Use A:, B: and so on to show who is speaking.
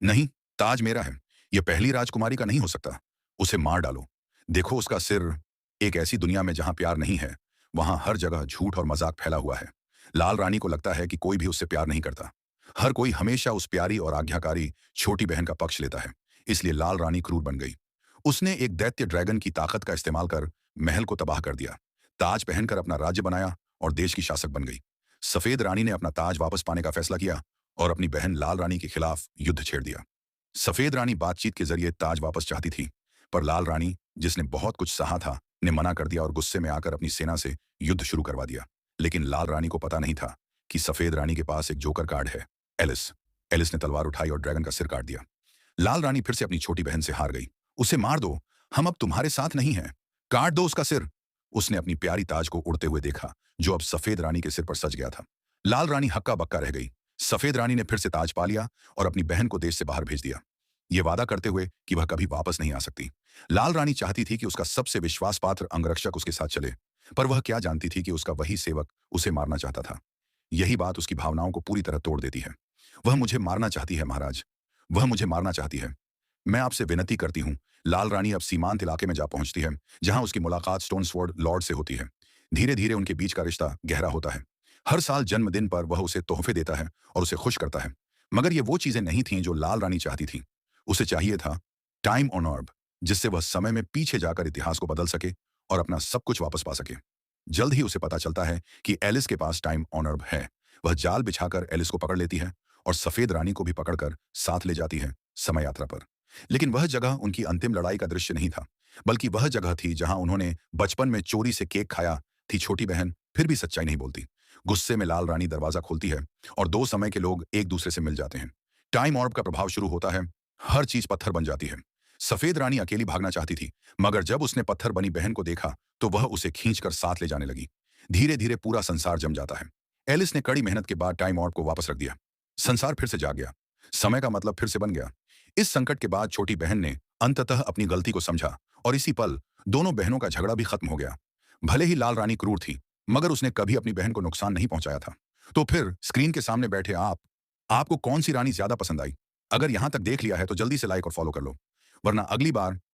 A: नहीं, ताज मेरा है। यह पहली राजकुमारी का नहीं हो सकता। उसे मार डालो। देखो उसका सिर। एक ऐसी दुनिया में जहां प्यार नहीं है, वहां हर जगह झूठ और मजाक फैला हुआ है। लाल रानी को लगता है कि कोई भी उससे प्यार नहीं करता। हर कोई हमेशा उस प्यारी और आज्ञाकारी छोटी बहन का पक्ष लेता है। इसलिए लाल रानी क्रूर बन गई। उसने एक दैत्य ड्रैगन की ताकत का इस्तेमाल कर महल को तबाह कर दिया। ताज पहनकर अपना राज्य बनाया और देश की शासक बन गई। सफेद रानी ने अपना ताज वापस पाने का फैसला किया और अपनी बहन लाल रानी के खिलाफ युद्ध छेड़ दिया। सफेद रानी बातचीत के जरिए ताज वापस चाहती थी, पर लाल रानी, जिसने बहुत कुछ सहा था, ने मना कर दिया और गुस्से में आकर अपनी सेना से युद्ध शुरू करवा दिया। लेकिन लाल रानी को पता नहीं था कि सफेद रानी के पास एक जोकर कार्ड है, एलिस। एलिस ने तलवार उठाई और ड्रैगन का सिर काट दिया। लाल रानी फिर से अपनी छोटी बहन से हार गई। उसे मार दो, हम अब तुम्हारे साथ नहीं हैं। काट दो उसका सिर। उसने अपनी प्यारी ताज को उड़ते हुए देखा, जो अब सफेद रानी के सिर पर सज गया था। लाल रानी हक्का बक्का रह गई। सफेद रानी ने फिर से ताज पा लिया और अपनी बहन को देश से बाहर भेज दिया, ये वादा करते हुए कि वह कभी वापस नहीं आ सकती। लाल रानी चाहती थी कि उसका सबसे विश्वास पात्र अंगरक्षक उसके साथ चले, पर वह क्या जानती थी कि उसका वही सेवक उसे मारना चाहता था। यही बात उसकी भावनाओं को पूरी तरह तोड़ देती है। वह मुझे मारना चाहती है महाराज। वह मुझे मारना चाहती है। मैं आपसे विनती करती हूँ। लाल रानी अब सीमांत इलाके में जा पहुंचती है, जहां उसकी मुलाकात स्टोन स्वॉर्ड लॉर्ड से होती है। धीरे धीरे उनके बीच का रिश्ता गहरा होता है। हर साल जन्मदिन पर वह उसे तोहफे देता है और उसे खुश करता है। मगर ये वो चीजें नहीं थीं जो लाल रानी चाहती थी। उसे चाहिए था टाइम ऑन ऑर्ब, जिससे वह समय में पीछे जाकर इतिहास को बदल सके और अपना सब कुछ वापस पा सके। जल्द ही उसे पता चलता है कि एलिस के पास टाइम ऑन ऑर्ब है। वह जाल बिछाकर एलिस को पकड़ लेती है और सफेद रानी को भी पकड़कर साथ ले जाती है समय यात्रा पर। लेकिन वह जगह उनकी अंतिम लड़ाई का दृश्य नहीं था, बल्कि वह जगह थी जहां उन्होंने बचपन में चोरी से केक खाया थी। छोटी बहन फिर भी सच्चाई नहीं बोलती। गुस्से में लाल रानी दरवाजा खोलती है और दो समय के लोग एक दूसरे से मिल जाते हैं। टाइम ऑर्ब का प्रभाव शुरू होता है। हर चीज पत्थर बन जाती है। सफेद रानी अकेली भागना चाहती थी, मगर जब उसने पत्थर बनी बहन को देखा तो वह उसे खींचकर साथ ले जाने लगी। धीरे धीरे पूरा संसार जम जाता है। एलिस ने कड़ी मेहनत के बाद टाइम ऑर्ब को वापस रख दिया। संसार फिर से जाग गया। समय का मतलब फिर से बन गया। इस संकट के बाद छोटी बहन ने अंततः अपनी गलती को समझा और इसी पल दोनों बहनों का झगड़ा भी खत्म हो गया। भले ही लाल रानी क्रूर थी, मगर उसने कभी अपनी बहन को नुकसान नहीं पहुंचाया था। तो फिर स्क्रीन के सामने बैठे आपको कौन सी रानी ज्यादा पसंद आई? अगर यहां तक देख लिया है तो जल्दी से लाइक और फॉलो कर लो, वरना अगली बार